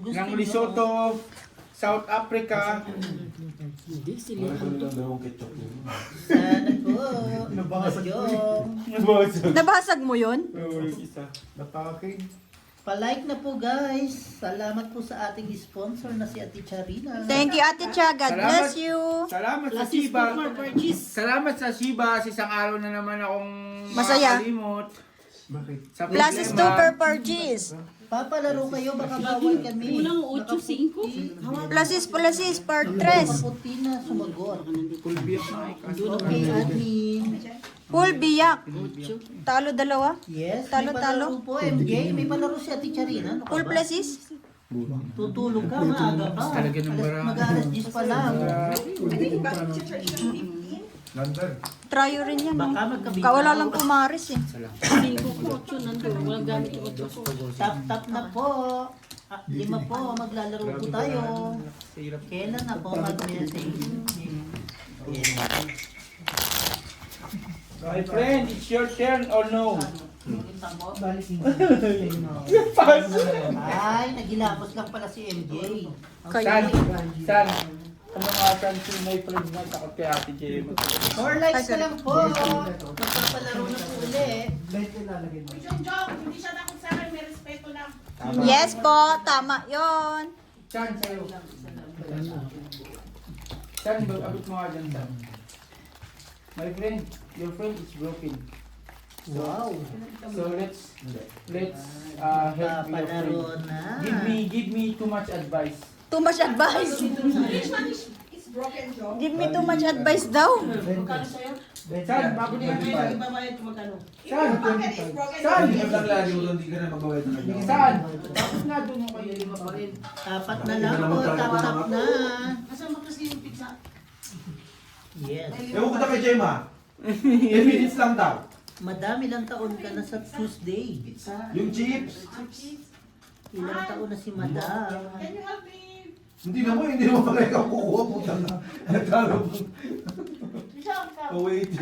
ng Lesotho, South Africa. Hindi, sila ang to. Sana po. Nabasag mo yun? Oo, yung isa. Napake. Pa-like na po guys. Salamat po sa ating sponsor na si Ate Charina. Thank you, Ate Cha. God Salamat. bless you. Salamat sa Lasis Shiba. for purchase. Salamat sa Shiba. Isang araw na naman akong Masaya. makakalimot. Bakit? Sa Plus problema. 2 per purchase. Papalaro kayo, baka bawal kami. Kulang 8-5. Plus is per 3. Nakaputi na, sumagot. Pulbiyak na ikaso. Okay, admin. Full biyak. Talo dalawa. Yes, Talo, may palaro po, MJ. May palaro si Ate Charina. Ano ka Full ba? plus is. Tutulog ka, maaga pa. Talaga ng bara. Mag-alas 10 pa lang. London. Tryo rin yan. Baka No? magkabita. Kawala lang pumaris eh. 5 ko 8 nandun. Walang gamit yung 8 ko. Tap na po. 5 po, maglalaro po tayo. Kailan na po mag-message? My friend, it's your turn or no? Ay, nagilapos lang pala si MJ. San? San? Ano nga san si my friend na takot kay Ate J? 4 likes na lang po. Magpapalaro na po ulit. Hindi siya takot sa akin, may respeto lang. Yes po, tama yon. San sa'yo? San, abot mo nga dyan, San. My friend, your friend is broken. Wow. So let's help your Papalaro friend. na. Give me too much advice. Too much advice. Which one is broken, Joe? Give me too much advice daw. San, bago niya Ibabayad ko magkano? San, Broken is broken. San, Hindi ka na magbabayad ng ano. San, bakit nga doon mo kayo Tapat na lang po. Tap na. Kasama kasi yung pizza. Yes. Ewan ko na kay Gemma. 10 minutes lang daw. Madami lang taon ka na sa Tuesday. Yung chips. Ilang taon na si Madam. Can you help me? Hindi naman pala ikaw kukuha. Puta na. Nagkaro. Michelle, come. Oh, wait.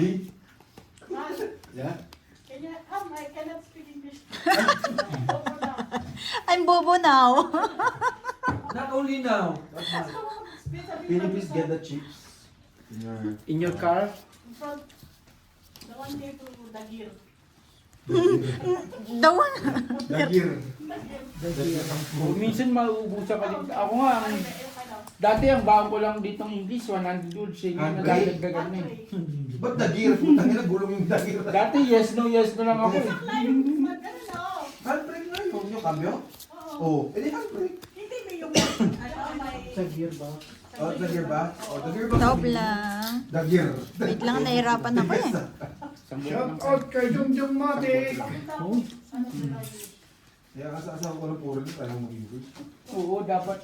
Man, Yeah? can you come? I cannot speak English. Over now. I'm bobo now. Not only now. Speak a bit Can you from please the get the chips? In your car? front. The one near to Dagir. Daw. Dagir. Minsan mauubusan ka din. Ako nga, dati ang baon ko lang ditong English, 100 words. Hindi na dadagdagan na eh. Ba't dagir? Putang ina, gulong yung dagir. Dati yes no lang ako eh. Ganun na, oh. Handbrake na yun. Yung cambio? Oo. Edi handbrake. Hindi mo yung may... Oh, dagir ba? Oh, dagir ba? Stop lang. Dagir. Wait lang, nahirapan ako eh. Shout out kay Jumjum Matic. Ano Kaya kasasawa ko ng puro nito, ayaw mag-English. Oo, dapat.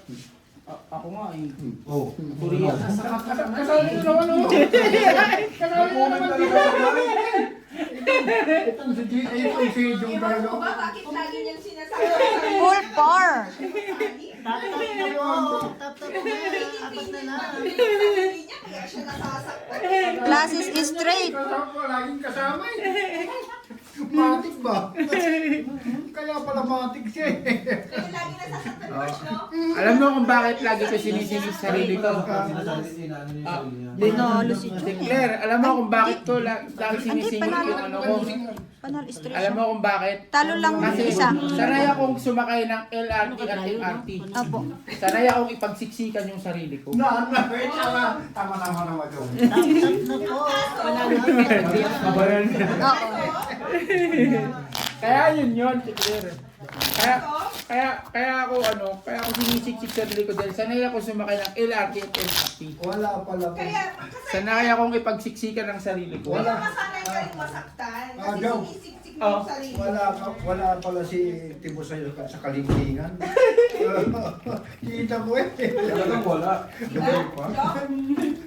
Ako nga eh. Oo. Korea. Kasama nyo naman oh. Kasama nyo naman dito. Itong si G.A. itong si Jung talaga. Bakit lagi niyang sinasabi? Full par. Tap na po. Tap na po. Apat na lang. Kaya siya nasasaktan. Classes is straight. Kasama ko, laging kasama eh. Matic ba? Kaya pala matic siya eh. Kaya lagi nasasaktan, George, no? Alam mo kung bakit lagi ko sinisingit sarili ko? Panalo si Jun Declare, alam mo kung bakit ko lagi sinisingit yung ano ko? Panalo straight Alam mo siya. kung bakit? Talo lang Kasi isa. sanay akong sumakay ng LRT at MRT. Apo. Sanay akong ipagsiksikan yung sarili ko. Tama naman yun. Tap na po. Kabayan na. Oo. Kaya yun, declare. Kaya ako sinisiksik sa sarili ko dahil sanay ako sumakay ng LRT at MRT. Wala pala. Kaya, Sanay akong ipagsiksikan ng sarili ko. kaya masanay ka rin masaktan. Kasi Joe. sinisiksik mo Oh. yung sarili. Wala pala si Tibo sa'yo sa kalingkingan. Kita ko eh. Talagang wala. Diba? Joe?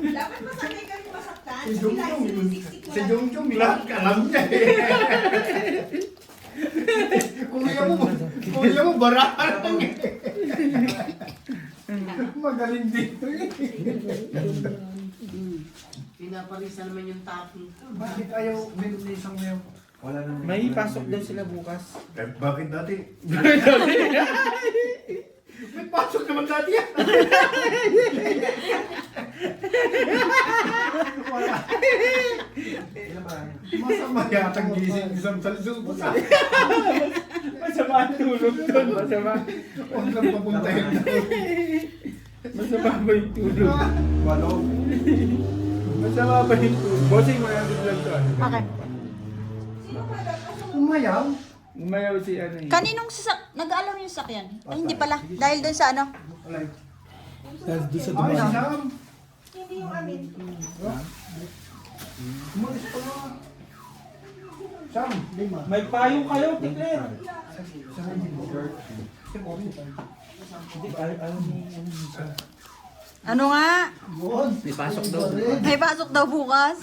Dapat masanay ka rin masaktan. Si Kasi lagi Jumjum. sinisiksik mo Si lang. Jumjum, lahat ka lang niya eh. Kuya mo, barahan lang eh. Magaling dito eh. Pinaparisa naman yung topping. Bakit ayaw binulisang mo yung... Wala naman. May pasok daw sila bukas. Eh, bakit dati? May pasok naman dati yan. Masama yatang gising isang salsubo sa. Masama ang tulog doon. Masama. Huwag lang papuntahin na. Masama ba yung tulog? Walo. Masama ba yung tulog? Bossing mo yung vlog to. Bakit? Umayaw. Umayaw si ano eh. Kaninong nag-alam yung sakyan? Ay, hindi pala. Dahil dun sa ano? Alay. Dahil doon sa Ay, Sam. Hindi yung amin. Umalis pa nga. Sam, lima. May payong kayo, Tikler. Ano nga? Yun. May pasok daw. May pasok daw bukas.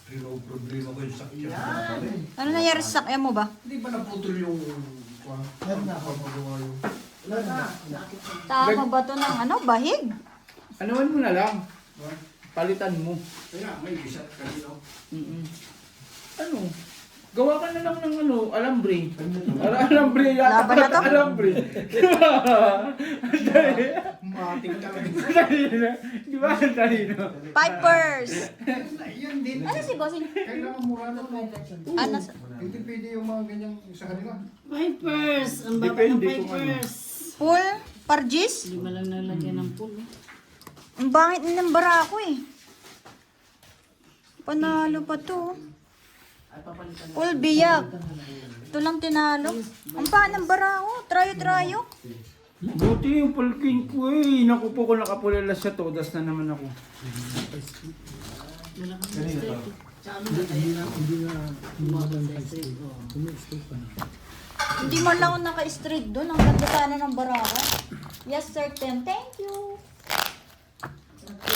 Pero problema ko yung sakyan. Ano nangyari sa sakyan mo ba? Hindi ba naputol yung... Meron na ako magawa yung... Tama ba to ng ano? Bahig? Anuan mo na lang. Palitan mo. Kaya may isa kanino. Ano? Gawa ka na lang ng ano, alambre. Alambre yata. Laban na to? Alambre. Mating talaga. Talino. Di ba ang talino? Pipers! Yan din. Ano si Bossing? Kailangan mura na ito. Ano? Hindi pwede yung mga ganyang sa kanila. Vipers! Ang baba ng Depende kung ano. Vipers. Pool? Pargis? Lima lang nalagyan ng pool. Ang bangit na ng bara ko eh. Panalo pa to. Pool biyak. Ito lang tinalo. Ang paan ng bara ko. Trayo-trayo. Buti yung pulking ko eh. Naku po ko nakapulala sa todas na naman ako. Wala kang straight. Sa amin na tayo na. Umabot sa straight. Hindi man lang ako naka-straight doon. Ang ganda sana ng bara ko. Yes, certain. Thank you. 2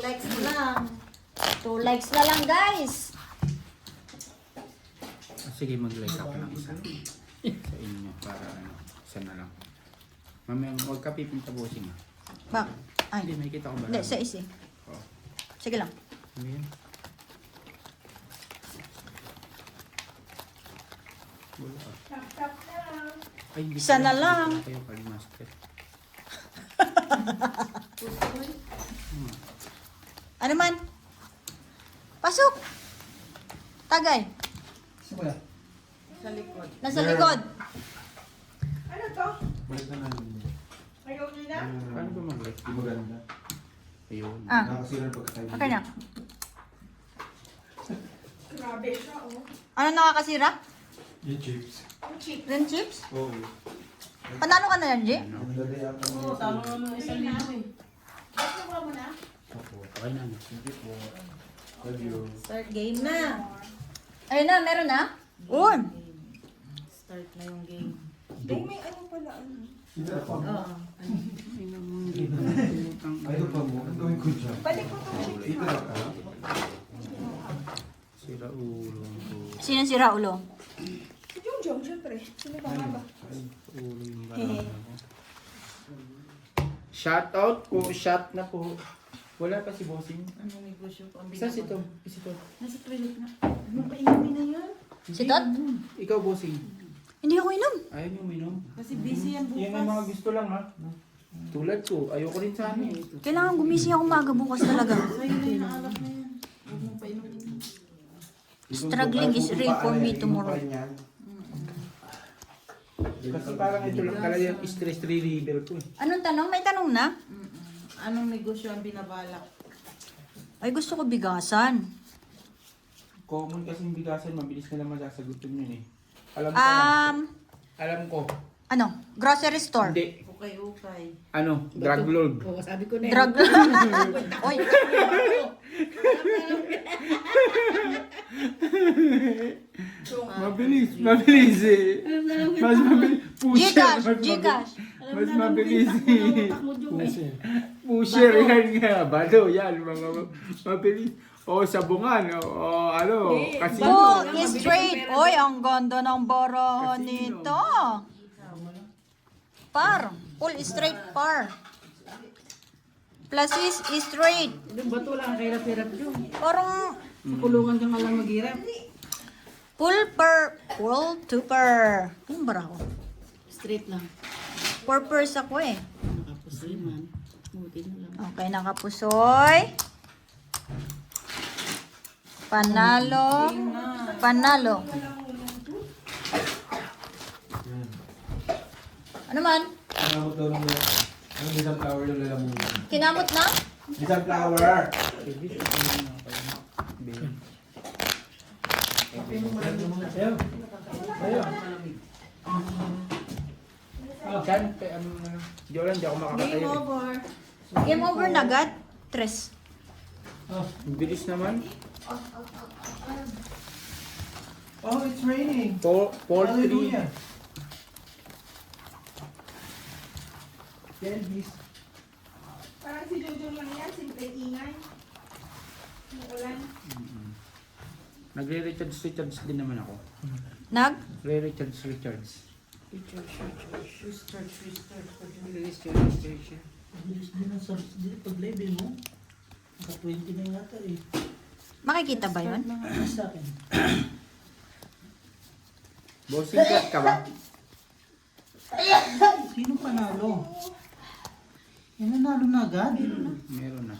likes na lang. 2 likes na lang, guys. Sige, mag-like ako ng isa. Sa inyo para ano, isa na lang. Mamaya, huwag ka pipinta bossing ah. Bak. Ay. Hindi, makikita ko ba? Hindi, sa isi. Oh. Sige lang. Ano yan? Wala ah. Tap-tap na lang. Ay, hindi Isa pala. na lang. Hindi kayo kalimaster. Ano man? Pasok! Tagay. Sa likod. Nasa likod. Ano to? Ayaw niyo na? Paano ba mag-like? Maganda. Ayun. Ah, Nakasira ng pagkakain. okay na. Grabe siya, oh. Ano nakakasira? Yung chips. Ang cheap. Rin chips? Oo. Panalo ka na yan, G? Ang ganda yata. Oo, talo naman ng 1,000 eh. Ba't nakuha mo na? Okay na. Sige po. Love you. Start game na. Ayun na, meron na. Un. Start na yung game. May ano pala, ano? Ito pa mo. Oo. Ay, ito pa mo. Ang gawin ko dyan. Balik ko itong chips. Ito na ka. Sira ulo ko. Sino si Raulo? Si Jong, syempre. Sino ba nga ba? Ulo yung barang ako. Shout out po. Shot na po. Wala pa si bossing. Ano negosyo ko? Ang Isa si Tom. Si Tom. Nasa toilet na. Anong painumin na yan? Si Tot? Ikaw bossing. Hindi ako inom. Ayaw niyo uminom. Kasi busy yan Yan ang mga bukas. gusto lang ha. Tulad ko. Ayoko rin sana eh. Kailangan gumising ako umaga bukas talaga. Sa'yo na yung naalap na yan. Huwag mong painumin. Struggling is real for me tomorrow. Kasi parang ito lang talaga yung stress reliever ko eh. Anong tanong? May tanong na? Anong negosyo ang binabalak? Ay, gusto ko bigasan. Common kasi yung bigasan, mabilis na lang masasagutin yun eh. Alam ko. Alam ko. Ano? Grocery store? Hindi. Ukay-ukay. Ano? Drug lord. Oo, sabi ko na Drug. Oy, Mabilis. Mabilis eh. Mas mabilis. Pusher. Gcash, mas Gcash. Mas mabilis eh. Utak mo, Jung, eh. Pusher yan nga. Bado yan. Mga mabilis. O sabungan. O ano. Kasi. Oh, straight. Oy, ang ganda ng barahan Casino. nito. Par. Full straight par. Plus is straight. Ba't wala kang kahirap-hirap, Jung? Parang Sa kulungan ka nga lang maghirap. Full tuper. Anong bara ako? Straight lang. Purpers ako eh. Nakapusoy man. Buti na lang. Okay, nakapusoy. Panalo. Panalo. Ano man? Kinamot daw ng isang flower yung lalamunan. Kinamot na? Isang flower! Saan? Di wala, hindi ako makakatayo. Game over na agad? Tres. Ang bilis naman. Oh, it's raining! 4-3. Hallelujah! Elvis. Parang si Jojo lang yan, simple ingay. Umuulan. Nagre-recharge din naman ako. Nag? Recharge. Bilis din ang sarap din pag live mo. Naka 20 na yata eh. Makikita ba yun? Sa akin. Bossing cut ka ba? Sino panalo? Yan nanalo na agad. Meron na.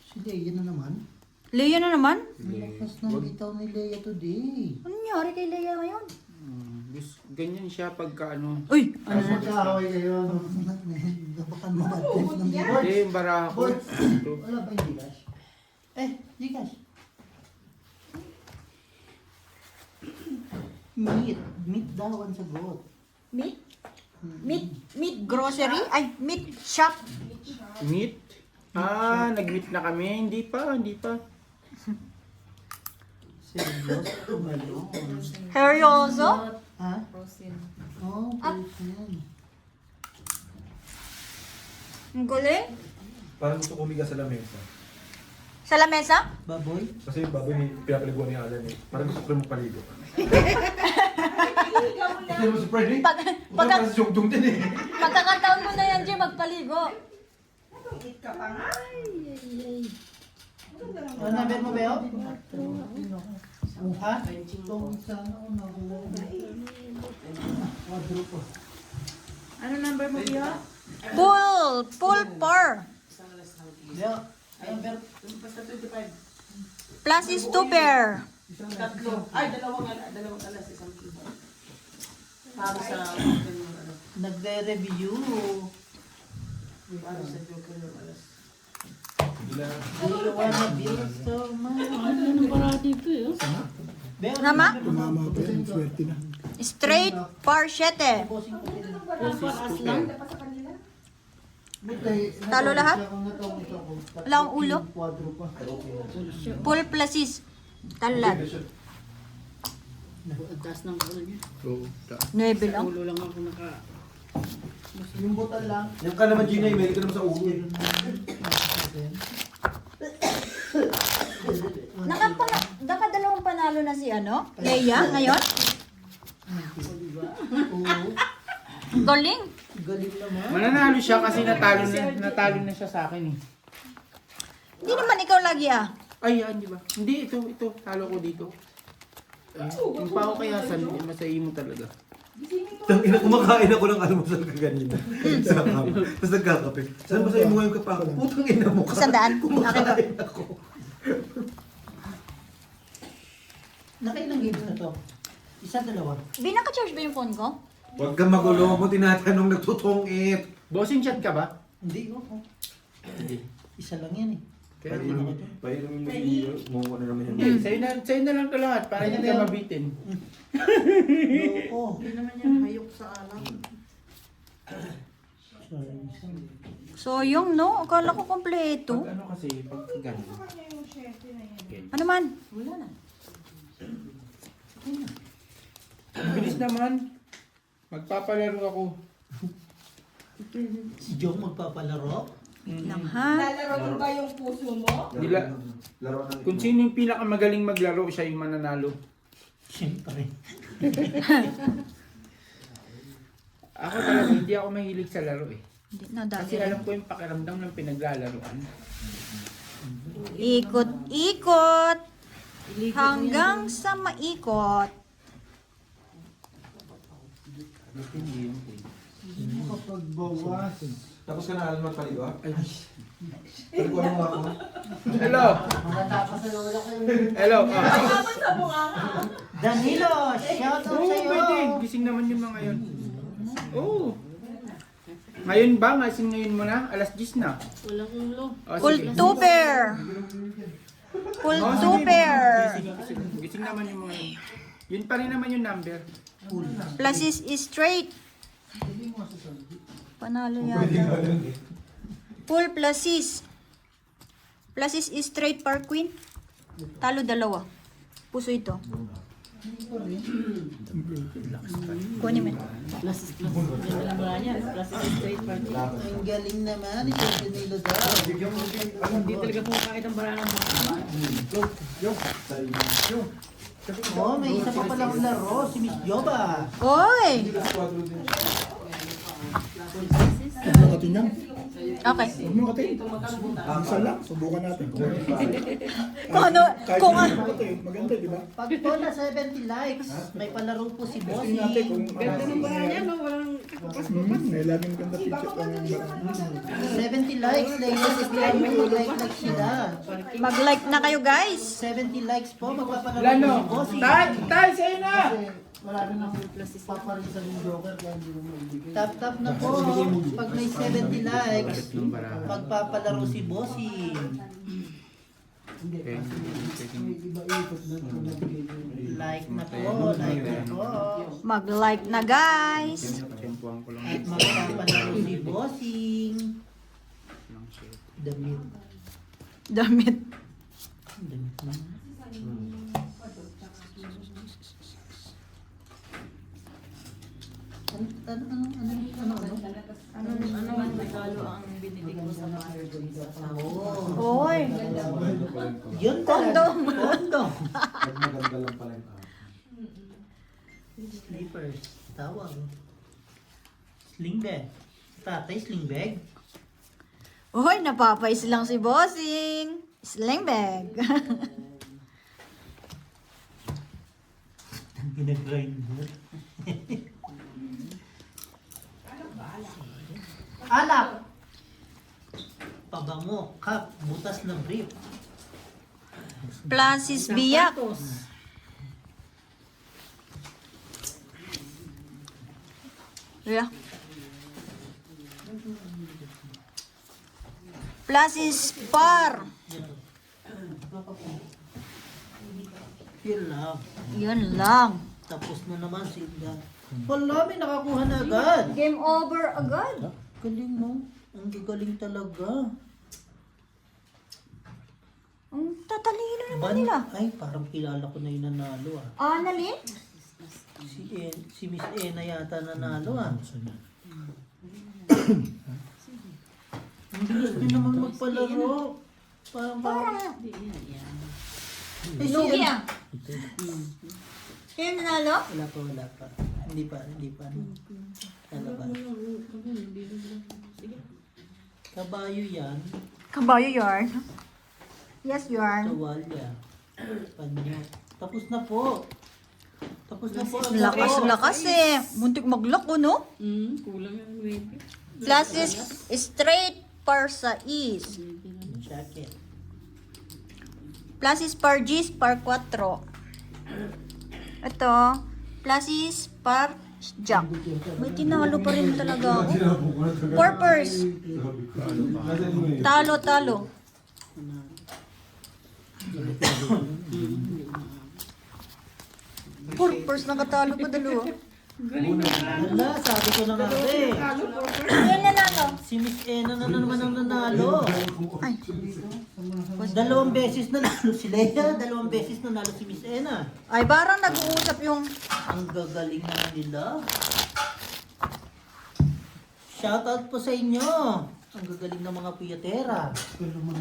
Si Leia na naman. Leia na naman? Malakas na bitaw ni Leia today. Ano nangyari kay Leia ngayon? Ganyan siya pagka ano. Uy! Ano magkaaway kayo? Baka mabad trip ng bibot. Hindi, yung barako. Ito. Wala ba yung Gcash? Gcash. Meat daw ang sagot. Meat? Meat grocery? Ay, meat shop. Meet? Nag-meet na kami. Hindi pa. Seryoso, tumalo. Seryoso? Ha? Oh, yan. Ang galing. Parang gusto kumiga sa lamesa. Sa lamesa? Baboy? Kasi yung baboy ni pinapaliguan ni Alan eh. Parang gusto ko rin magpaligo. Hindi mo surprise eh. Parang si Jung din eh. Pagkakataon mo na yan, Jay, magpaligo. Eat ka pa nga. Ano number mo ba yun? Ha? Itong sana ako nakuha. Quadruple. Ano number mo ba? Full par. Leo, number Plus is 2 pair. dalawang alas, isang kilo. Para sa nagre-review. para sa joker yung alas. Do you wanna build so much? Ano para dito yun? Nama? Tumama pa yan, swerte na. Straight par 7. Talo lahat? Wala akong ulo? Full plus is. Talo lahat. Ang taas ng ulo niya. 9 lang. Ulo lang ako naka... Yung butal lang. Yung ka naman Gina, may ka naman sa ulo. Nakadalawang panalo na si Leia ngayon? Oo. Galing. Galing naman. Mananalo siya kasi natalo na siya sa akin eh. Hindi naman ikaw lagi Ay, yan, di ba? Hindi, ito. Talo ko dito. Yung pa ako kaya san, masaya mo talaga. Tangina, kumakain ako ng almusal kaganina. Sa kama. Tapos nagkakape. Saan ba sa'yo mo ngayon kapako? Putang ina mo ka. 100. Okay ba? Kumakain ako. Nakailang games na to? Isa, dalawa. Binaka-charge ba yung phone ko? Huwag kang magulo mo, tinatanong nagtutungit. Bossing chat ka ba? Hindi ko. Hindi. Isa lang yan eh. Kaya Painom mo iyo, mo na naman Hindi, yan. sa'yo na lang ito lahat para hindi ka mabitin. Loko. Hindi naman yan hayok sa alam. So yung akala ko kompleto. Pag ano kasi, pag gano'n. Ano man? Wala na. Ang bilis naman. Magpapalaro ako. Si Joe magpapalaro? Lang ha? Lalaro mo ba yung puso mo? Laro ng Kung sino yung pinakamagaling maglaro, siya yung mananalo. Siyempre. Ako talaga, hindi ako mahilig sa laro eh. Hindi na dati. Kasi alam ko yung pakiramdam ng pinaglalaroan. Ikot. Hanggang sa maikot. Makapagbawas. Tapos ka na alam magpaligo? Ay. Paliguan mo ako. Hello. Matapos sa lola ko. Hello. Tapos sa mukha nga. Danilo, shout out Oo, sa'yo. pwede. Gising naman yung mga yun. Oo. Ngayon ba? Ngasing ngayon mo na? Alas 10 na. Walang ulo. Oh, sige. Kultuber. Kultuber. Gising naman yung mga yun. Yun pa rin naman yung number. Plus is straight. Panalo yan. Full plus is. Plus is straight par queen. Talo dalawa. Puso ito. Kunin mo. Plus. Ganda lang ba niya? Plus is straight party. Ang galing naman ito Danilo daw. Hindi talaga kumakain ang bara ng mga. Oh, may isa pa palang laro, si Miss Joba. Oy! Okay. Huwag mo kati. Isa lang, subukan natin. Kung ano, kung ano. Maganda, di ba? Pag po na 70 likes, may palaro po si Tingnan natin kung Bossy. Ganda ng bara niya, no? Walang may laging ganda picture pa ng 70 likes, ladies, if you like sila. Mag-like na kayo guys. 70 likes po, magpapalaro Lano. po si Bossy. Tay, sa'yo na! Wala rin ang paparisan ng Joker kaya hindi mo maibigay. Tap na po, pag may 70 likes, magpapalaro si Bossy. Like na po, like na po. Mag-like na guys. Tempuhan ko lang. At magpapalaro si Bossing. Damit. Damit. Damit na. Anong regalo ang binili ko sa mother ko sa asawa? Oy. Yun talaga. Kondom. Maganda lang pala yung Slippers. Tawag. Sling bag. Tatay, sling bag. Oy, napapais lang si Bossing. Sling bag. Ang pinag-grind mo. Alak! Pabango, cup, butas na brief. Plus is biyak. Yeah. Plus is par. Yun lang. Yun lang. Tapos na naman sila. Wala, may nakakuha na agad. Game over agad. Galing mo. Ang gagaling talaga. Ang tatalino naman nila. Ay, parang kilala ko na yung nanalo ah. Annalyn? Si Miss Ena yata nanalo ah. Ang bilis nyo naman magpalaro. Parang Lugi ah. Kaya nanalo? Wala pa. Hindi pa. Ano ba? Kabayo yan. Kabayo yarn. Yes, yarn. Kawalya. Panyo. Tapos na po. Lakas eh. Muntik maglako, no? Kulang yung 20. Plus is straight par sa is. Jacket. Plus is par G's par 4. Ito. Plus is par Jack. May tinalo pa rin talaga ako. Purpose. Talo. Purpose, nakatalo pa dalawa. Wala, sabi ko na nga eh. Yan nanalo. Si Miss Ena na naman ang nanalo. Ay. 2 beses nanalo si Leia, 2 beses nanalo si Miss Ena. Ay, parang nag-uusap yung... Ang gagaling naman nila. Shoutout po sa inyo. Ang gagaling ng mga piyatera.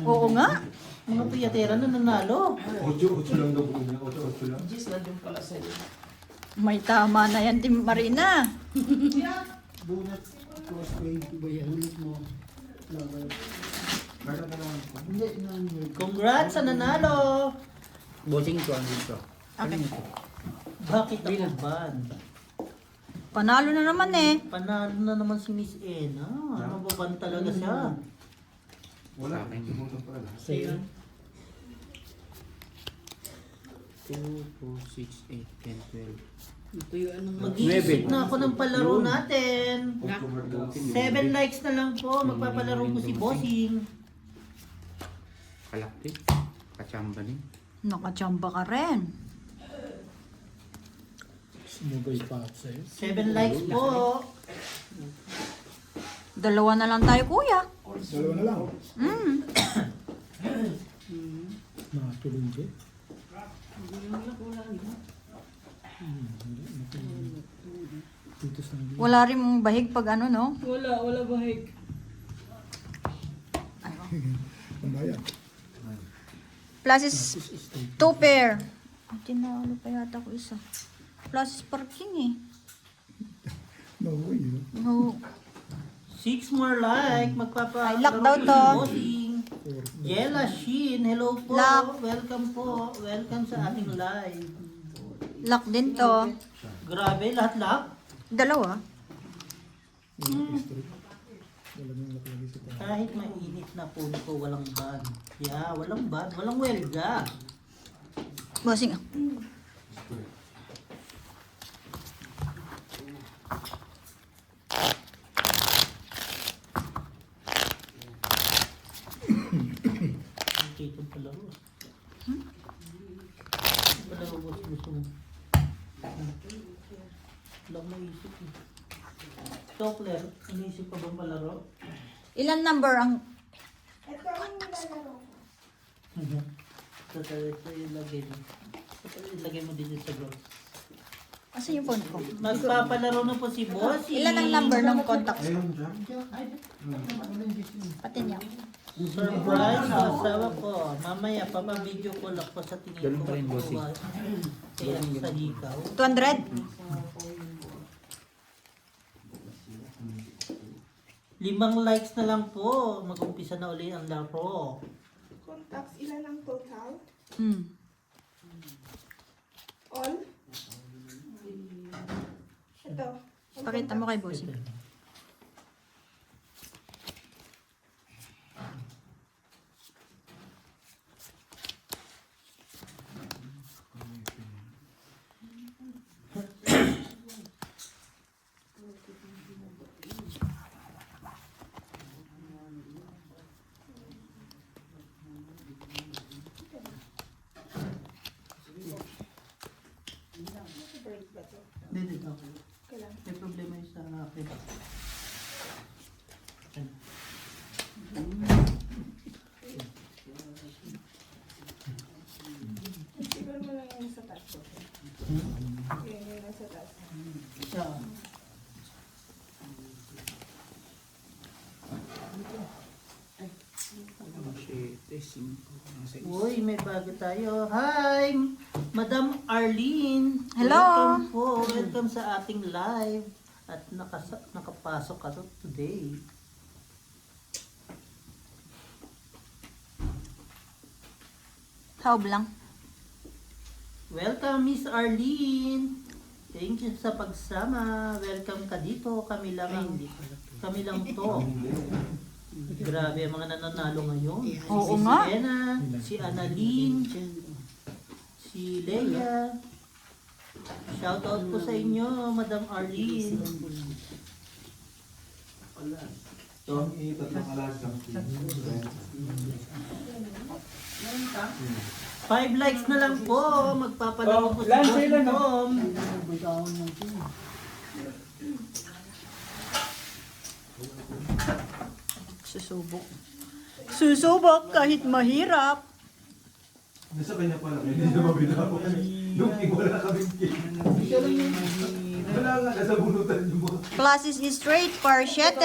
Oo nga. Mga piyatera na nanalo. 8 lang daw po niya. 8 lang. Gis na din pala sa'yo. May tama na yan, Team Marina. Bunat, plus 20 ba yan? Ulit mo. Congrats sa nanalo. Bossing 200 to. Okay. Bakit ako ban? Panalo na naman eh. Panalo na naman si Miss Ena. Ano ba ban talaga siya? Wala. Sa akin. Subukan pa lang. Sa'yo. 2, 4, 6, 8, 10, 12. Ito yung ano nga. Mag-iisip na ako ng palaro natin. October 12. 7 likes na lang po. Magpapalaro po si Bossing. Kalakti. Kachamba din. Nakachamba ka rin. Sumugay pa ako sa'yo. 7 likes po. 2 na lang tayo, kuya. Dalawa na lang. Nakatuloy din. Titos na din. Wala rin mong bahig pag ano, no? Wala bahig. Pambayan. Plus is 2 pair. Ay, tinalo pa yata ko isa. Plus is parking eh. No way. No. 6 more like. Ay, Magpapalaro lock daw po si to. Bossing. Jella Sheen. Hello po. Lock. Welcome po. Welcome sa ating live. Lock din to. Grabe, lahat-lahat. 2. Kahit mainit na phone ko, walang ban. Yeah, walang ban. Walang welga. Bossing. Okay, itong palaro. Itong palaro ko gusto mo. Wala akong maisip eh. Tokler, inisip pa bang palaro? Ilan number ang... Ito ang nilalaro ko. Ito ilagay mo. Ilagay mo din sa group. Asan yung phone ko? Magpapalaro na po si Bossy. Ilan ang number ng contact? Ayun dyan. Pati niya. Surprise sa asawa ko. Mamaya, papabideo ko lang po sa tingin Ganun ko. pa rin, Bossy. Kaya sa likaw. 200? 5 likes na lang po. Mag-umpisa na uli ang laro. Contacts, ilan ang total? Hmm. All? Ito. Pakita mo kay Bossing. Dito daw. Kailan? May problema yung sa akin. Siguro mo lang yung sa taas. Yan yung nasa taas. Siya. Uy, may bago tayo. Hi! Madam Arlene. Hello. Welcome po. Welcome sa ating live. At nakapasok ka to today. Haob lang. Welcome, Miss Arlene. Thank you sa pagsama. Welcome ka dito. Kami lang to. Grabe ang mga nananalo ngayon. Oo Si nga. Sienna, si Annalyn, si Leia. Shoutout po sa inyo, Madam Arlene. Ito ang tatlong alaga. 5 likes na lang po. Magpapalaro po si Lance, Boss ilan, no? Tom. Susubok. Susubok kahit mahirap. Nasa kanya pala, hindi na mabinapo. Looking, wala kaming cake. Wala nga, nasa bunutan yung mga. Classes is straight, par 7.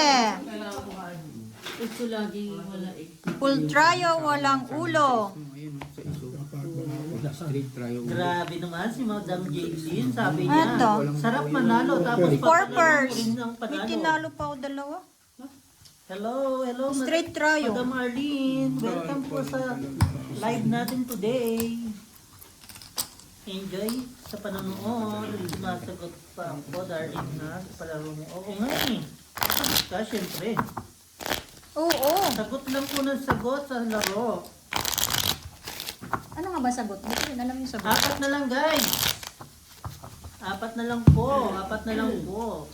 Ito lagi wala eh. Full tryo, walang ulo. Street trial. Grabe naman si Madam Jaylin. Sabi niya, Eto. sarap manalo. Tapos 4 papalaro pairs. rin ng May panalo. tinalo pa ako 2. Hello, Straight tryo. Madam Arlene. Welcome po sa live natin today. Enjoy sa panonood. Sumasagot pa ako, darling na, sa palaro mo. Oo nga eh. Ka, syempre. Oo. Sagot lang po ng sagot sa laro. Ano nga ba sagot? Hindi ko rin alam yung sagot. 4 na lang, guys. 4 na lang po. 4 na lang po.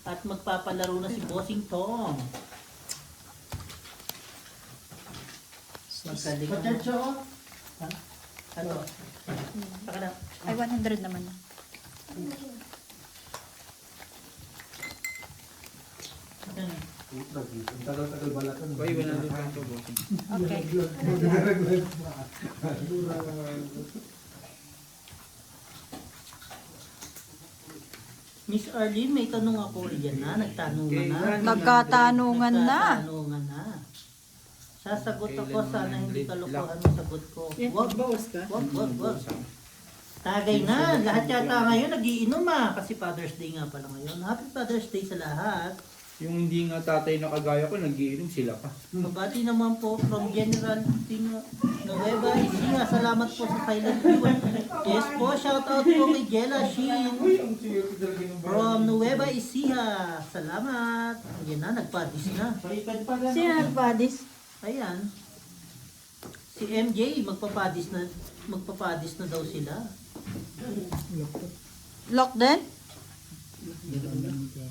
At magpapalaro na si Bossing Tom. Magaling naman. Patetso. Ha? Ano? Saka na. Ay, 100 naman na. Ang tagal-tagal balatan. Uy, 100 lang to, boss. Okay. Miss Arlene, may tanong ako. Yan na, nagtanungan na. Nagkatanungan na. Nagtatanungan na. Sasagot ako, sana hindi kalokohan ang sagot ko. Wag, wag. Tagay na. Lahat yata ngayon nagiinom kasi Father's Day nga pala ngayon. Happy Father's Day sa lahat. Yung hindi nga tatay na kagaya ko, nagiinom sila pa. Mabati naman po from General Tino Nueva Ecija. Salamat po sa silent viewer. Yes po, shout out po kay Jella Sheen from Nueva Ecija. Salamat. Ayan na, nagpadis na. Sino nagpadis? Ayan. Si MJ, magpapadis na daw sila. Lock din?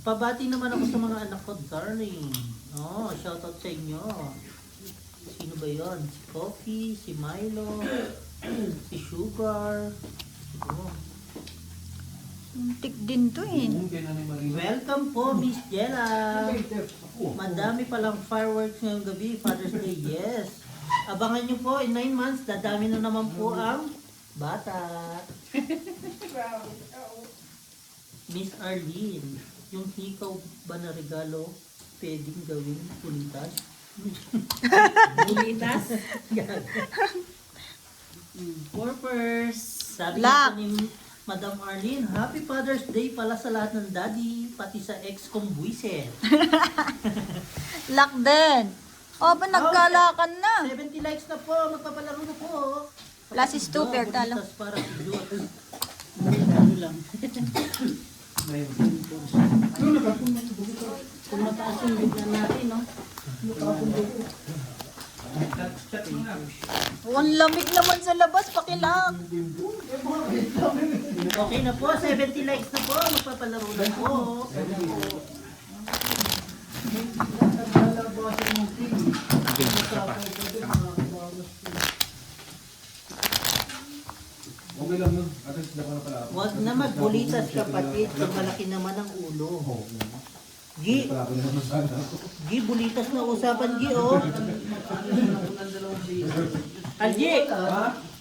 Pabati naman ako sa mga anak ko, darling. Oh, shout out sa inyo. Sino ba yon? Si Coffee, si Milo, si Sugar. Oh. Muntik din to eh. Welcome po, Miss Jella. Madami palang fireworks ngayong gabi, Father's Day, yes. Abangan nyo po, in 9 months, dadami na naman po ang bata. Miss Arlene, yung hikaw ba na regalo pwedeng gawing pulitas? Bulitas. Purpose. Sabi Black. ko ni Madam Arlene, Happy Father's Day pala sa lahat ng daddy, pati sa ex kong buwisit. Lock din. O, ba nagkalakan na? 70 likes na po, magpapalaro na po. Plus is 2 pair talo. Bulitas para sa Diyos. Kung mataas yung bigla natin, no? Ang lamig naman sa labas, pakilang. Okay na po, 70 likes na po, magpapalaro na po. Okay lang nun. At least na pala. Huwag na magbulitas kapatid, pag malaki naman ang ulo. Gi, Wala ko naman sana. Gi, bulitas na usapan, Gi, oh. Algi,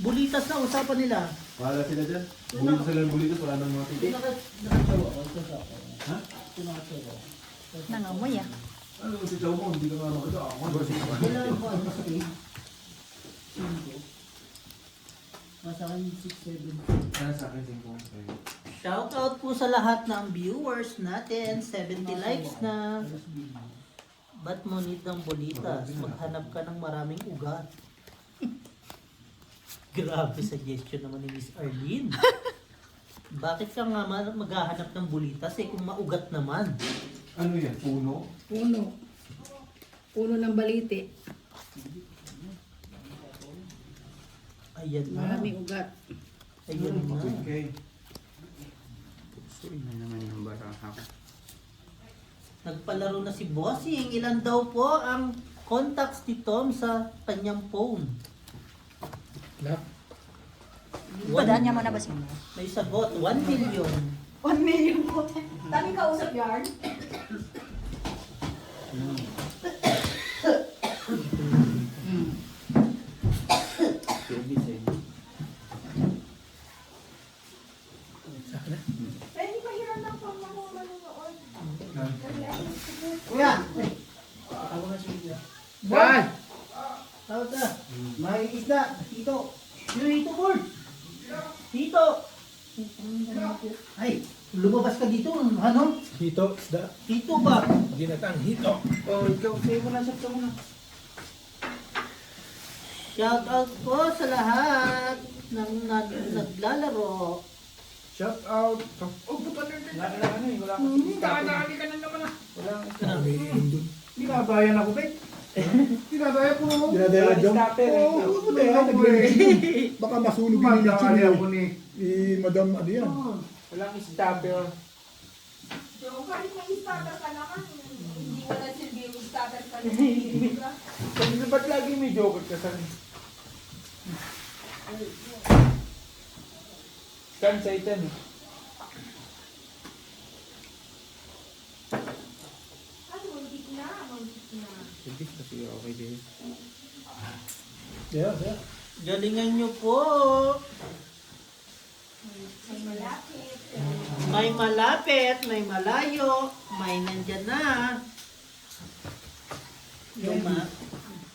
bulitas na usapan nila. Wala sila dyan. Bulitos sila ng bulitos. Wala nang mga titik. Ha? Nangamoy ah. Ano si Chow mo? Hindi ka nga makita. Ako ba si Chow? Nasa akin 6-7. Ano sa akin? 5. Shout out po sa lahat ng viewers natin. 70 likes na. Ba't mo need ng bulitas? Maghanap ka ng maraming ugat. Grabe suggestion naman ni Miss Arlene. Bakit ka nga maghahanap ng bulitas kung maugat naman? Ano yan? Puno? Puno. Puno ng balite. Ayan na. Maraming ugat. Ayan na. Okay. Suy na naman yung baraha ko. Nagpalaro na si Bossing. Ilan daw po ang contacts ni Tom sa kanyang phone? Padaan niya mo na ba siya? May sagot, 1 million. 1 million po. Daming kausap yarn. Pwede pa hiram ng pang manonood. Kuya! Bye! Tawag ka. May isda! Tito! Yung Tito Board. Tito. Ay, lumabas ka dito. Ano? Hito, isda. Tito ba? Ginatang hito. Oh, ikaw, sa'yo mo na sa ito na. Shout out po sa lahat ng naglalaro. Shout out. Wala ano eh, wala akong Nakadali ka na naman ah. Wala akong Binabayan ako, Bek. Binabayan ko. Dinadala jump. stopper. Oo, Baka masunog yung Madali litsin ako ni. Madam, ano yan? Walang stopper. Yung kahit may starter ka naman, hindi wala silbi yung starter ka naman. Kasi ba't lagi may joker ka sa Kan sa itan eh. Ay, muntik na. Hindi kasi okay din. Yeah, yeah. Galingan nyo po. May malapit. May malapit, may malayo, may nandyan na.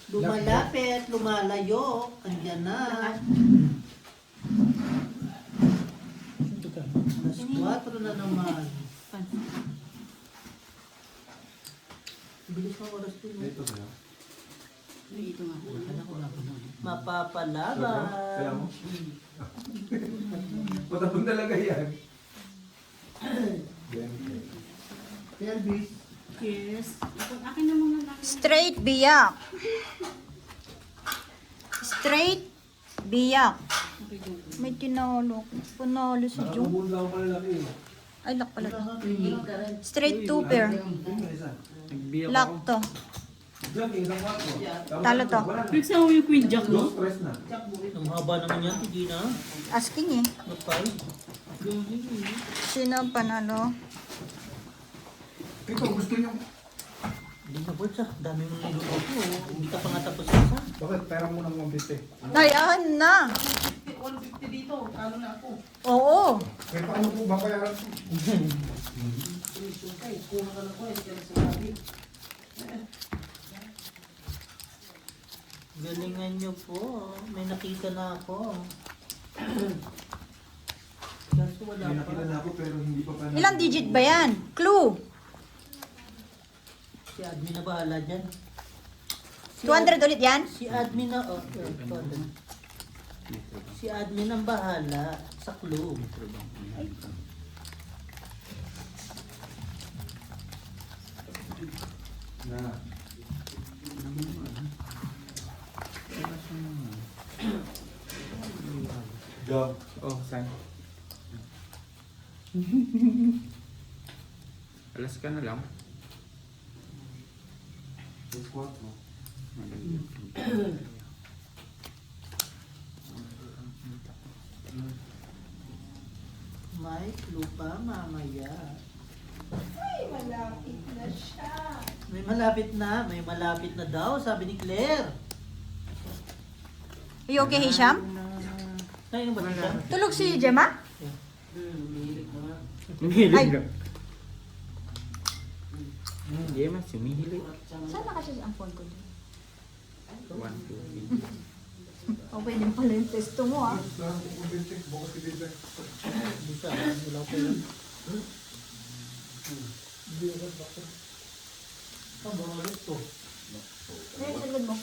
Lumalapit, lumalayo, andyan na. Alas 4 na naman. Bilis ng oras ko. Ito sa'yo. Mapapalaban. Kaya mo? Patapon talaga yan. Elvis. Yes. Akin na muna. Straight biyak. Straight biyak. May tinalo. Panalo si Jung. Nakabun lang pala laki. Ay, lak pala. Straight two pair. Nagbiyak Lock ako. to. Diyan, isang kwarto. Talo to. Bigsan mo yung Queen Jack Low mo. stress na. Ang haba naman yan, hindi na. Asking eh. Magpay. Sino ang panalo? Ito, gusto niyo. Hindi na boys ah, dami mong niluluto. Hindi ka pa nga tapos isa. Bakit? Pera mo ng 150. Ay, na. 150 dito, talo na ako. Oo. Kaya paano po babayaran? Galingan nyo po, may nakita na ako. Kaso wala May pa. nakita na ako pero hindi pa pa. Ilang digit ba yan? Clue. Si admin na bahala dyan. 200 ulit yan? Si admin na, oh, 200. Si admin ang bahala sa clue. Na. Job. Oh, saan? Alas ka na lang. Let's squat mo. May clue pa mamaya. Ay, malapit na siya. May malapit na daw, sabi ni Claire. Are you okay, Hisham? Ay, yung ba siya? Tulog si Gemma? Sumihilig ka. Hindi mas sumihilig. Saan na kasi ang phone ko dun? 1, 2, 3. Oh, pwede pala yung testo mo ah. Bukas si Bilbek. Bisa, wala ko yun. Ang bahalit to. Ano yung sagot mo?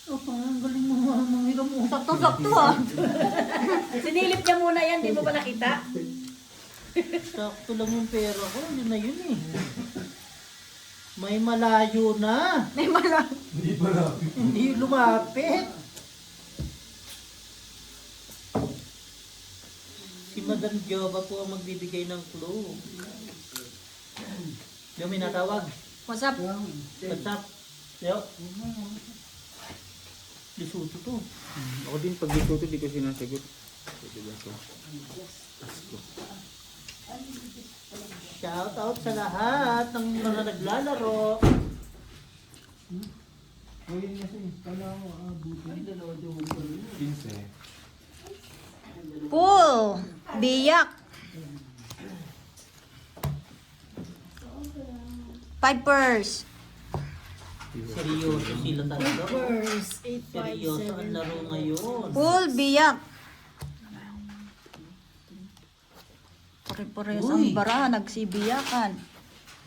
Oh, ang galing mo mga hiram mo. Sakto-sakto ah. Sinilip niya muna yan, di mo ba nakita? Sakto lang yung pera ko, yun na yun eh. May malayo na. May mala. Hindi pa na. Hindi lumapit. Si Madam Jova po ang magbibigay ng clue. Yung may natawag. What's up? What's up? Yo. Lisuto to. Ako din pag dito di ko sinasagot. Pwede ba ito? Shout out sa lahat ng mga naglalaro. Ngayon kasi, kala ko, buti. 15. Pool. Biyak. 5 pairs. Seryoso sila talaga. First, 8, 5, Seryoso ang 7. laro ngayon. Pool. Biyak. Pare-parehas ang Uy. bara. Nagsibiyakan.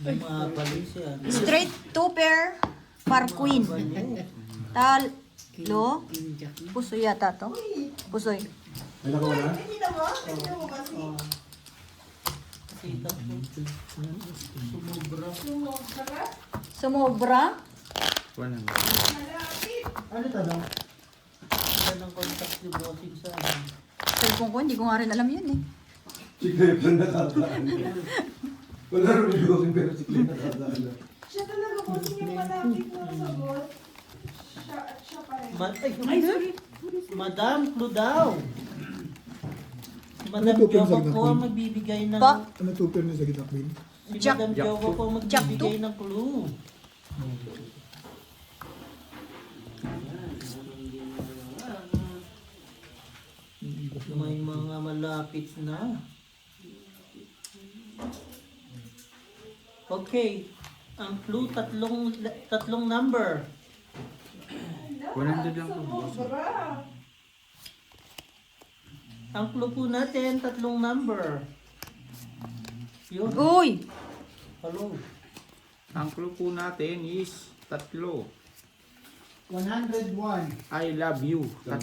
Mabalik siya. Straight 2 pair par queen. Talo. Pusoy yata to. Pusoy. May nakuha na? Kita mo? Tignan mo kasi. Kasi tatlo. Sumobra. Sumobra. Sumobra. Walang. Malapit. Ano tanong? Yan ang contact ni bossing sa akin. Cellphone ko, hindi ko nga rin alam yun eh. Si Clay pa nakakaano. Wala rin yung pero si Clay nakakaano. Siya talaga po yung malapit na sagot. Siya pa rin. Madam Clue daw. Si Madam Ano to, Joko pinasag na po queen? ang magbibigay ng... Pa? Ano tuper niya sa gitna, Queen? Si Jack- Madam Joko po ang Jack magbibigay ng clue. May mga malapit na. Okay. Ang clue, tatlong number. 100 lang po. Sumobra. Ang clue po natin, tatlong number. Yun. Uy! Hello. Ang clue po natin is 3. 101. I love you. 3.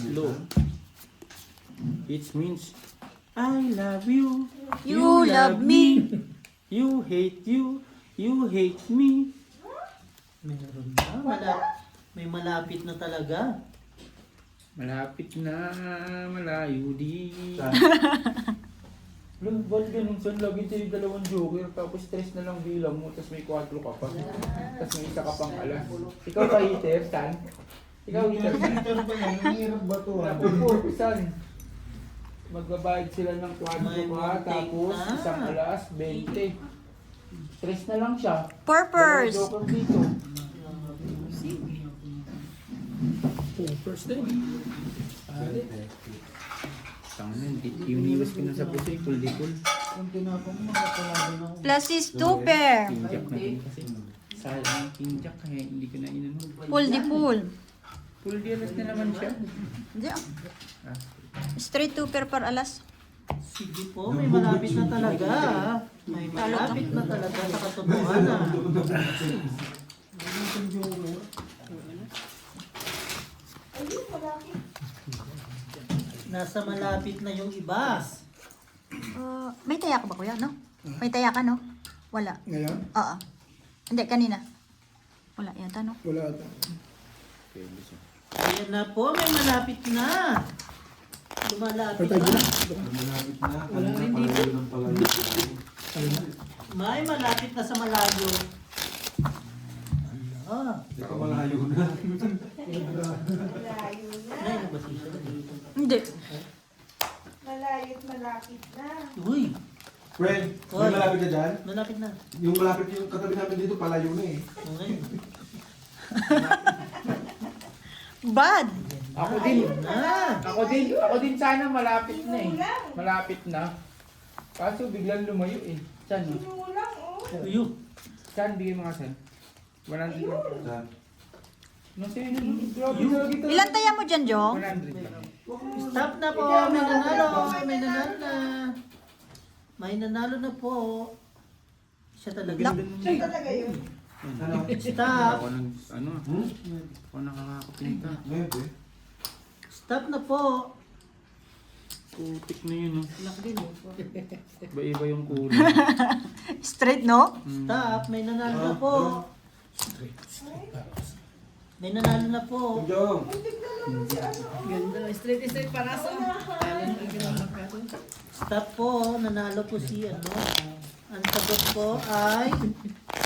It means I love you. You love me. You hate you. You hate me. Meron na. May malapit na talaga. Malapit na, malayo di. Saan? Alam, ba't ganun saan? Lagi sa'yo dalawang joker, tapos 3 na lang bilang mo, tapos may 4 ka pa. Tapos may isa ka pang alas. Ikaw ba hitter, San? Ikaw hitter, San? Ito ba yan? Ang hirap ba ito? Napupur, San? Magbabayad sila ng 4 May ka, muntik tapos na. isang alas, 20. 3 na lang siya. Purpose. Dalawang joker dito. First time. Tangan, uniwas ko na sa puso, ikul-dikul. Kung tinapang mo, makakalaban ako. Plus is 2 pair. King-jack na din kasi. Sayang king-jack kaya hindi ko na inano. Pull di pull. Full dealers na naman siya. Hindi ah. Ah. Straight 2 pair par alas. Sige po, may malapit na talaga. May malapit na talaga sa katotohanan. Ayun, malapit. Nasa malapit na yung iba. May taya ka ba kuya, no? May taya ka, no? Wala. Ngayon? Oo. Hindi, kanina. Wala yata, no? Wala ata. Ayan na po, may malapit na. Lumalapit na. Malapit na. Wala rin dito. May malapit na sa malayo. Ah, Ito malayo na. Malayo na. ay, ba siya? Hindi. Malayo't malapit na. Uy, Friend, may Oy. malapit na dyan? malapit na. Yung malapit yung katabi namin dito, palayo na eh. Okay. Bad. Ako din. Na. Ako din sana malapit na eh. Sinulang. Malapit na. Kaso biglang lumayo eh. San? Sinulang, oh. Uyo. San, bigay mga san. 100 lang. Saan? Nasa inyo, grabe talaga ito. Ilan taya mo dyan, Jo? 100 lang. Stop na po, may nanalo. May nanalo na. May nanalo na po. Siya talaga. Siya talaga yun. Ano? Stop. Ako nang, ano, ako nakakapinta. Ngayon eh. Stop na po. Putik na yun, oh. Iba-iba yung kulay. Straight, no? Stop. May nanalo na po. May nanalo na po. Yung Jong. Ganda. Straight para sa Stop po. Nanalo po si ano. Ang sagot po ay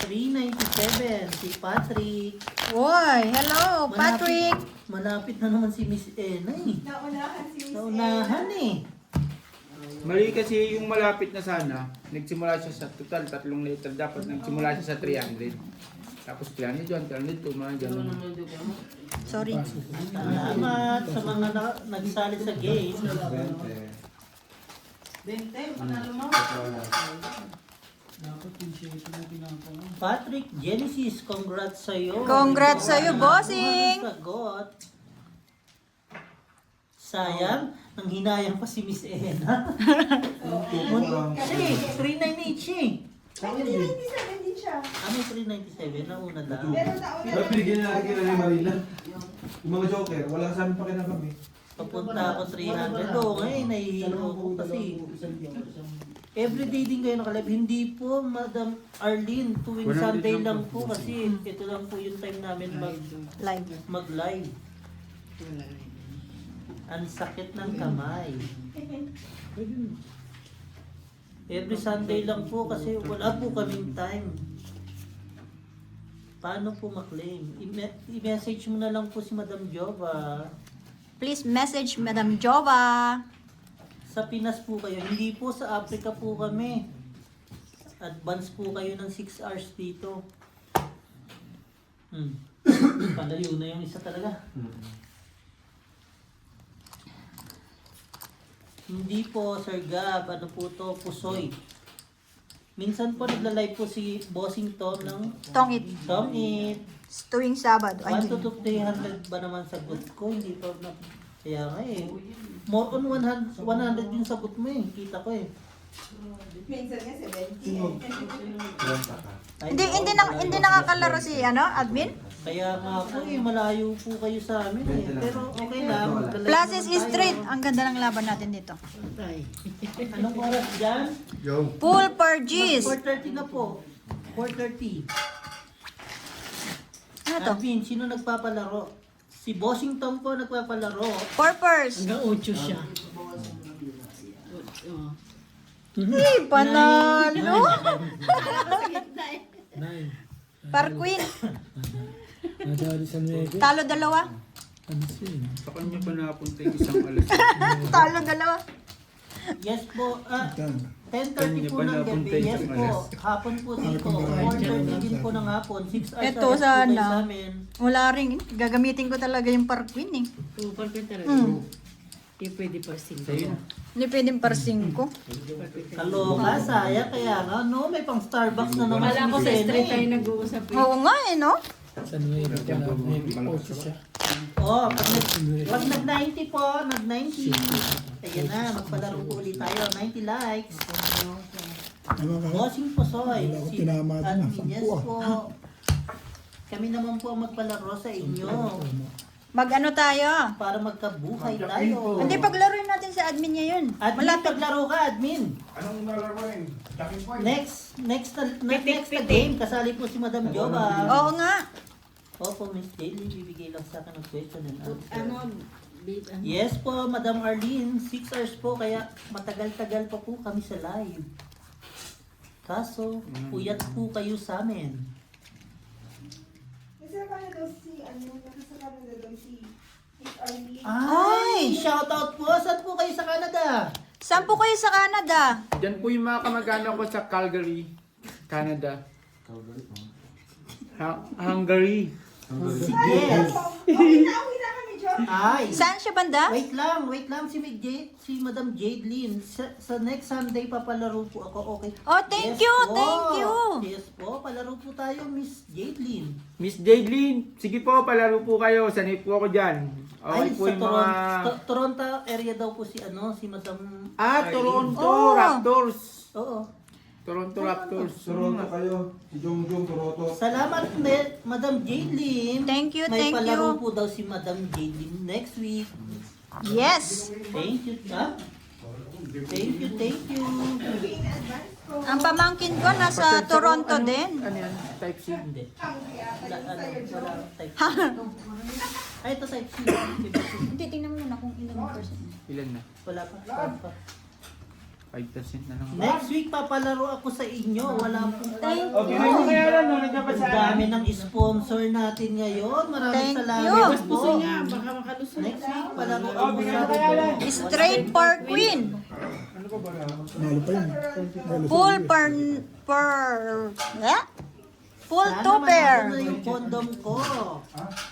397. Si Patrick. Uy, hello, Patrick. Malapit na naman si Miss Ena eh. Naunahan si Miss Naunahan eh. Mali kasi yung malapit na sana, nagsimula siya sa total, 3 letter. Dapat nagsimula siya sa 300. Tapos 300 yun, 300 to, mga ganun. Sorry. Salamat sa mga nagsali sa game. 20. Panalo mo. Patrick Genesis, congrats sa'yo. Congrats sa'yo, bossing. Sagot. Sayang, nang hinayang pa si Miss Ena. Sige, 398 siya eh. Sa'yo Hindi, din. hindi 7 din siya. May 397, nauna lang. Pero nauna Pero lang. binigyan na natin kila Marina. Yung mga joker, wala sa amin pa kami. Papunta ako 300. Oo, ngayon nahihilo ko kasi. Everyday din kayo nakalive. Hindi po, Madam Arlene, tuwing 100 Sunday lang lang po. po kasi ito lang po yung time namin Live. mag-live. Ang sakit ng kamay. Every Sunday lang po kasi wala po kaming time. Paano po maklaim? I-message mo na lang po si Madam Jova. Please message Madam Jova. Sa Pinas po kayo, hindi po sa Africa po kami. Advance po kayo ng 6 hours dito. Palayo na yung isa talaga. Hindi po, Sir Gab. Ano po to? Pusoy. Minsan po nagla-live po si Bossing Tom ng Tongit. Tomit. Tuwing Sabado. Ay, 1 to 300 ba naman sagot ko? Hindi pa na... Kaya nga eh. More on 100 yung sagot mo eh. Kita ko eh. Minsan nga 70. Ay, hindi nakakalaro si admin. Kaya nga po eh, malayo po kayo sa amin eh. Pero okay lang. magla-live Places naman tayo. Street. Ang ganda ng laban natin dito. Anong oras dyan? Yung Full purchase. 4:30 na po. 4:30. Ano to? Alvin, sino nagpapalaro? Si Bossington po nagpapalaro. Purpose. Hanggang 8 siya. Hey, panalo. 9. Par queen. Nadali sa 9. Talo dalawa. Pansin. Sa kanya pa napunta yung isang alas. Talo dalawa. Yes po. 10:30 Kanya po pa ng gabi. napunta yung Yes isang po. alas. Hapon po dito. 4:30 din po ng hapon. 6 hours Ito, oras po sana. kayo sa amin. Wala rin. Gagamitin ko talaga yung par queen eh. Super ko talaga. Hindi pwede pa Sa'yo na. Hindi pwedeng par 5. Kaloka, saya. Kaya nga, no, may pang Starbucks na naman Wala ko sa Vicente. street tayo nag-uusap eh. Oo nga eh, no? Sa 9 pa na. 8 siya. Oh, pag nag-90 po, nag-90. Ayan na, magpalaro po ulit tayo. 90 likes. Bossing Pusoy. Si Admin, yes po. Kami naman po ang magpalaro sa inyo. Mag-ano tayo? Para magkabuhay tayo. Hindi, paglaruin natin sa admin niya yun. Admin, Malapit. paglaro ka, admin. anong lalaroin? Ducking point. Next na game, kasali po si Madam Jova. Oo nga. Opo, Miss Daily, bibigay lang sa akin ng question and answer. Ano, Yes po, Madam Arlene, 6 hours po, kaya matagal-tagal pa po kami sa live. Kaso, puyat po kayo sa amin. Nasa Canada si, nasa Canada daw si Miss Arlene. Ay, shoutout po! Saan po kayo sa Canada? Saan po kayo sa Canada? Diyan po yung mga kamag-anak ko sa Calgary, Canada. Hungary. Yes! Uwi na kami, John. Ay! Saan siya banda? Wait lang, si Madam Jadeline. Sa next Sunday papalaro po ako, okay? Oh, thank you, po. thank you. Yes po, palaro po tayo, Miss Jadeline. Miss Jadeline, sige po, palaro po kayo. Sanay po ako dyan. Okay Ay, po sa yung mga... Toronto area daw po si Madam Arlene. Toronto Oh. Raptors. Oo. Toronto Raptors. Toronto kayo. Si Jongjong, Toronto. Salamat, Madam Jadeline. Thank you, May thank palaro you. po daw si Madam Jadeline next week. Yes. Thank you, ha? Thank you. In advance ko. Ang pamangkin ko nasa Toronto din. Ano yan? Type C. Hindi. Ang yata Wala, yung sa'yo, wala John. type. Ay, ito type C. Hindi, tingnan mo na kung ilang percent. Ilan na? Wala pa. 5% na lang. Next week, papalaro ako sa inyo. Wala pong time. Okay, mo kaya lang, no? Nandiyan pa Ang sa dami ng sponsor natin ngayon. Maraming Thank salamat you. Mas puso po. niya, baka makalusot. Next week, palaro ako sa Straight par queen. Nalo pa yun. Full full Sana two pair. manalo na yung condom ko.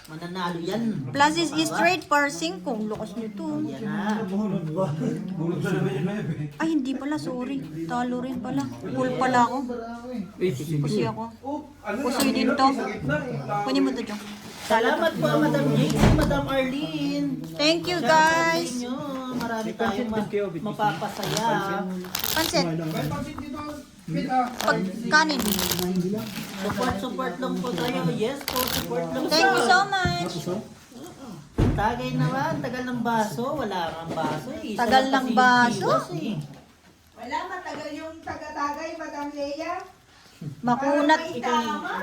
Mananalo yan. Plus is straight par 5. Lukas nito. Yan na. Bulog sa naman yung live eh. Ay, hindi pala, sorry. Talo rin pala. Full pala ako. Pusi ako. Pusoy din to. Kunin mo to, Jong. Salamat po, Madam Jake, Madam Arlene. Thank you, Shoutout sa guys. inyo. marami May pansit tayong din kayo, Bit. mapapasaya. Pansit. May pansit dito. Pit ah. Pag kanin. Support lang po tayo. Yes po, support lang Thank you po. so much. Tagay naman, tagal ng baso. Wala kang baso eh. Isa Tagal lang ng kasi yung baso? kilos eh. Wala, matagal yung taga-tagay, Madam Leia. Makunat. Tama.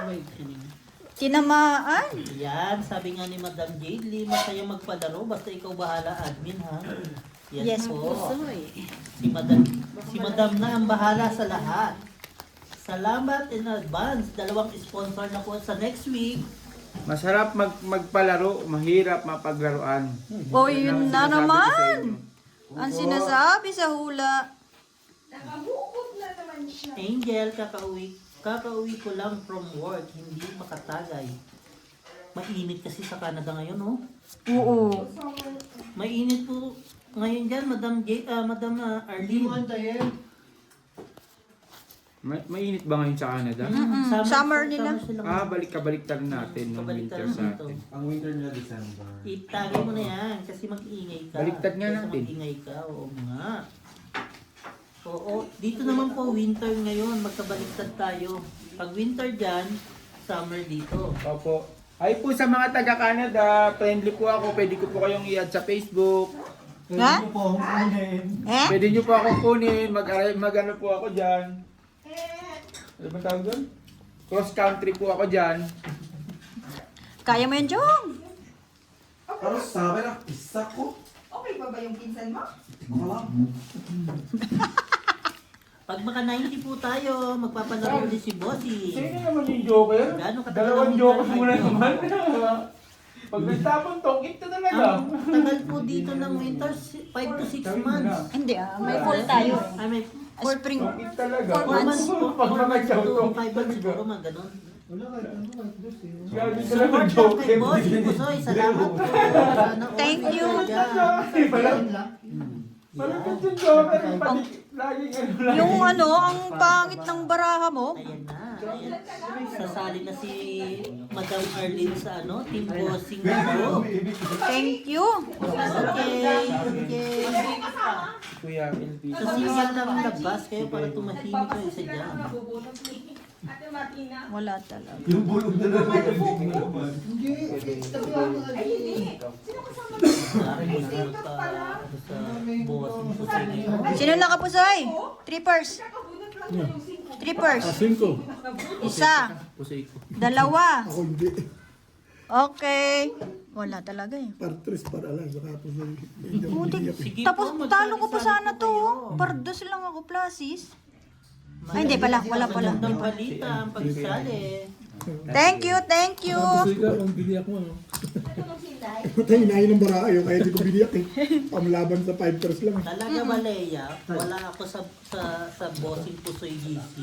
Tinamaan. Yan, sabi nga ni Madam Jade Lee, masaya magpalaro, basta ikaw bahala admin ha. Yes po. Si Madam na ang bahala sa lahat. Salamat in advance. Dalawang sponsor na po sa next week. Masarap magpalaro, mahirap mapaglaruan. O yun na Sinasabi ko sa naman. inyo. Ang sinasabi sa hula. Nakahukot na naman siya. Angel, kakauwi ko lang from work, hindi makatagay. Mainit kasi sa Canada ngayon, oh. Oo. Mainit po ngayon dyan, Madam Arlene. Mainit ba ngayon sa Canada? Summer nila. Ah, baliktad natin ng winter Kabaliktad sa dito. atin. Ang winter nila December. Itagay mo na yan kasi mag-iingay ka. Baliktad nga Kaysa natin. Mag-iingay ka, oo nga. Oo, dito naman po winter ngayon, magkabaliktad tayo. Pag winter dyan, summer dito. Opo. Ay po sa mga taga-Canada, friendly po ako. Pwede ko po kayong i-add sa Facebook. Ha? Eh? Pwede nyo po akong kunin. Mag-ano po ako dyan. Ano ba tawag doon? Cross country po ako dyan. Kaya mo yun, Jong. Pero sabi na, isa ko. Okay pa ba yung pinsan mo? Wala. Pag maka 90 po tayo, magpapalaro ulit si Bossy. Sino naman yung joker? Gaano katagal Dalawang ang joker winter muna night naman. Pag nagtapon to, ito talaga. Ang tagal po dito ng winter, 5 to 6 months. Hindi may full tayo. Ay, may Spring. Tongkit talaga. 4 months po. Pag 4 months nakachawin to to, 5 months siguro, mga ganun. Wala kahit ano, kahit dos eh. Gabi talaga Support lang joker. kay Bossy Pusoy. Salamat po. Sana Thank all you. kayo dyan. Parang yung joker. Laging ano lang. Yung ano, ang pangit ng baraha mo. Ayan na. Ayan. Sasali na si Madam Arlene sa Team Bossing na Thank you. Okay. Kuya, LB. Sa siya lang labas kayo para tumahimik yung isa dyan. Nabubunot ni Ate Martina. Wala talaga. Yung bulog na lang. Hindi, tabi ako. Ay, hindi. Sino kasama mo? Sorry mo na sa Bossing Pusoy ngayon. Sino nakapusoy? Trippers. Nakabunot lang na yung 5. Trippers. 5. Isa. Pusay ko. Dalawa. Ako hindi. Okay. Wala talaga eh. Par-tres para lang. Tapos Putik. Sige Tapos po, talo ko pa magsali-sali sana po to. kayo. Pardos lang ako, plasis. Ay, hindi pala. Wala pala. Magandang balita ang pagsali. Thank you, thank you. Tapos ikaw, ang biniyak mo. No? Ano sinday? Patay, inahin ng barayo. Kaya di ko biniyak eh. Pamlaban sa 5 tres lang. Talaga ba, Leia? Wala ako sa Bossing Pusoy GC.